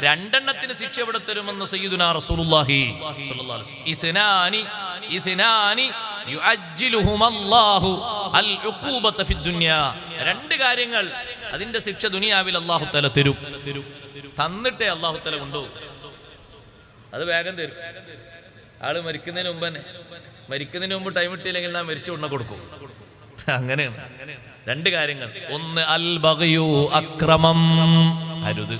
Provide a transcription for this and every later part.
രണ്ടെണ്ണത്തിന് ശിക്ഷ എവിടെ തരുമെന്ന് സയ്യിദുനാ റസൂലുള്ളാഹി സ്വല്ലല്ലാഹു അലൈഹി വസല്ലം. ഇസ്നാനി യുഅജ്ജിലുഹുമല്ലാഹു അൽ ഉഖൂബത ഫിദ്ദുനിയ. രണ്ട് കാര്യങ്ങൾ, അതിന്റെ ശിക്ഷ ദുനിയാവിൽ അല്ലാഹു തആല തരും. തന്നിട്ടേ അല്ലാഹു തആല കൊണ്ടുപോകും. അത് വേഗം തരും. ആള് മരിക്കുന്നതിന് മുമ്പ് തന്നെ, മരിക്കുന്നതിന് മുമ്പ് ടൈം ഇട്ടില്ലെങ്കിൽ നാം മരിച്ചു കൊണ്ട കൊടുക്കും. അങ്ങനെയാണ്. രണ്ട് കാര്യങ്ങൾ, ഒന്ന് അൽ ബഗ്യു, അക്രമം, അരുത്.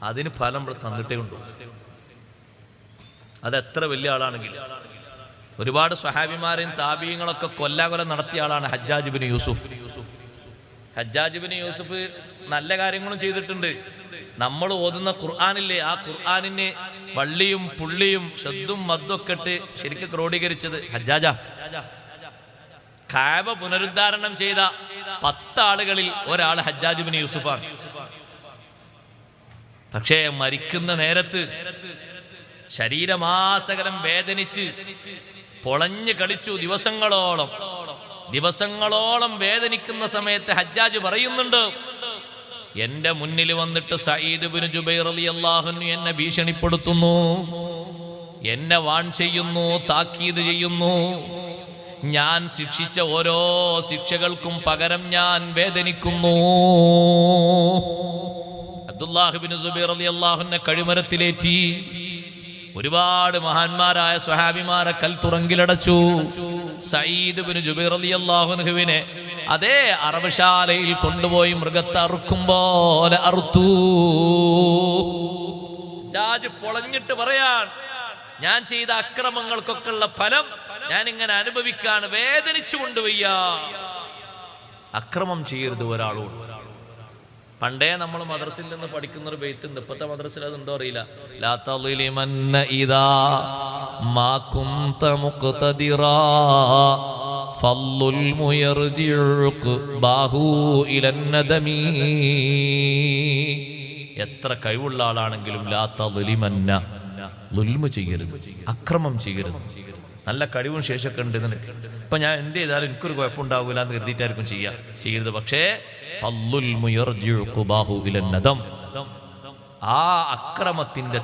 അതിന് ഫലം തന്നിട്ടേ കൊണ്ടുപോകും. അതെത്ര വലിയ ആളാണെങ്കിലും. ഒരുപാട് സ്വഹാബിമാരെയും താബീങ്ങളൊക്കെ കൊല്ലാകൊല നടത്തിയ ആളാണ് ഹജ്ജാജ് ബിൻ യൂസുഫ്. ഹജ്ജാജ് ബിൻ യൂസുഫ് നല്ല കാര്യങ്ങളും ചെയ്തിട്ടുണ്ട്. നമ്മൾ ഓതുന്ന ഖുർആനില്ലേ, ആ ഖുർആനിന് വള്ളിയും പുള്ളിയും ശബ്ദും മദ്ദൊക്കെ ഇട്ട് ശരിക്കും ക്രോഡീകരിച്ചത് ഹജ്ജാജാ. കഅബ പുനരുദ്ധാരണം ചെയ്ത 10 ആളുകളിൽ ഒരാൾ ഹജ്ജാജ് ബിൻ യൂസുഫാണ്. പക്ഷേ മരിക്കുന്ന നേരത്ത് ശരീരമാസകലം വേദനിച്ച് പൊളഞ്ഞു കളിച്ചു. ദിവസങ്ങളോളം വേദനിക്കുന്ന സമയത്ത് ഹജ്ജാജ് പറയുന്നുണ്ട്, എന്റെ മുന്നിൽ വന്നിട്ട് സഈദ് ബിൻ ജുബൈർ റളിയല്ലാഹു അൻഹു എന്നെ ഭീഷണിപ്പെടുത്തുന്നു, എന്നെ വാൺ ചെയ്യുന്നു, താക്കീത് ചെയ്യുന്നു. ഞാൻ ശിക്ഷിച്ച ഓരോ ശിക്ഷകൾക്കും പകരം ഞാൻ വേദനിക്കുന്നു. അബ്ദുല്ലാഹ് ബിൻ സുബൈർ റളിയല്ലാഹു അൻഹു കഴിമരത്തിലേറ്റി. ഒരുപാട് മഹാന്മാരായ സ്വഹാബിമാരെ കൽത്തുറങ്കിലടച്ചു. സഈദ് ബിൻ ജുബൈർ റളിയല്ലാഹു അൻഹുവിനെ അതേ അറവശാലയിൽ കൊണ്ടുപോയി മൃഗത്തെ അറുക്കും പോലെ അറുത്തു. ജാജ് പൊളഞ്ഞിട്ട് പറയാൻ, ഞാൻ ചെയ്ത അക്രമങ്ങൾക്കൊക്കെ ഉള്ള ഫലം ഞാൻ ഇങ്ങനെ അനുഭവിക്കാണ്, വേദനിച്ചു കൊണ്ടുവയ്യ. അക്രമം ചെയ്യരുത് ഒരാളോട്. പണ്ടേ നമ്മൾ മദ്രസയിൽ നിന്ന് പഠിക്കുന്ന ഒരു ബെയ്ത്തുണ്ട്. ഇപ്പത്തെ മദ്രസയിൽ അതുണ്ടോ അറിയില്ല. ലാ തളിലിമന്ന ഇദാ മാ കുന്ത മുഖ്തദിറാ ഫള്ളുൽ മുയർജിഉ ബാഹു ഇലൻ നദമി. എത്ര കഴിവുള്ള ആളാണെങ്കിലും ലാ തളിലിമന്ന, ളുൽമ് ചെയ്യരുത്, അക്രമം ചെയ്യരുത്. നല്ല കഴിവും ശേഷമൊക്കെ ഉണ്ട് നിനക്ക്, ഇപ്പൊ ഞാൻ എന്ത് ചെയ്താലും എനിക്കൊരു കുഴപ്പമുണ്ടാവില്ല എന്ന് കരുതിയിട്ടായിരിക്കും ചെയ്യരുത്. പക്ഷേ ഫള്ളുൽ മുയർജിഉ ബാഹു ഇലൻ നദം, ആ അക്രമത്തിന്റെ